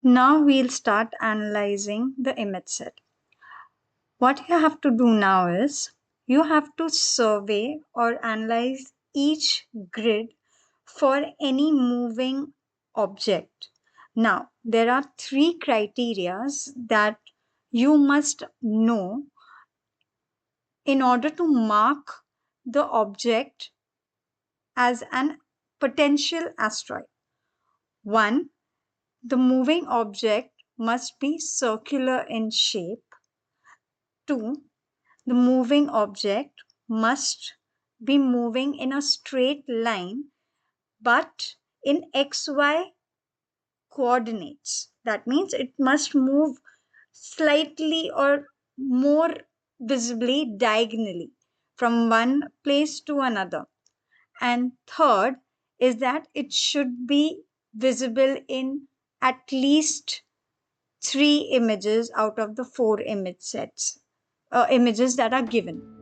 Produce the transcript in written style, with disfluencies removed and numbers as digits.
Now we'll start analyzing the image set. What you have to do now is you have to survey or analyze each grid for any moving object. Now, there are three criteria that you must know in order to mark the object as an potential asteroid. One, the moving object must be circular in shape. Two, the moving object must be moving in a straight line but in XY coordinates. That means it must move slightly or more visibly diagonally from one place to another. And third is that it should be visible in at least three images out of the four images that are given.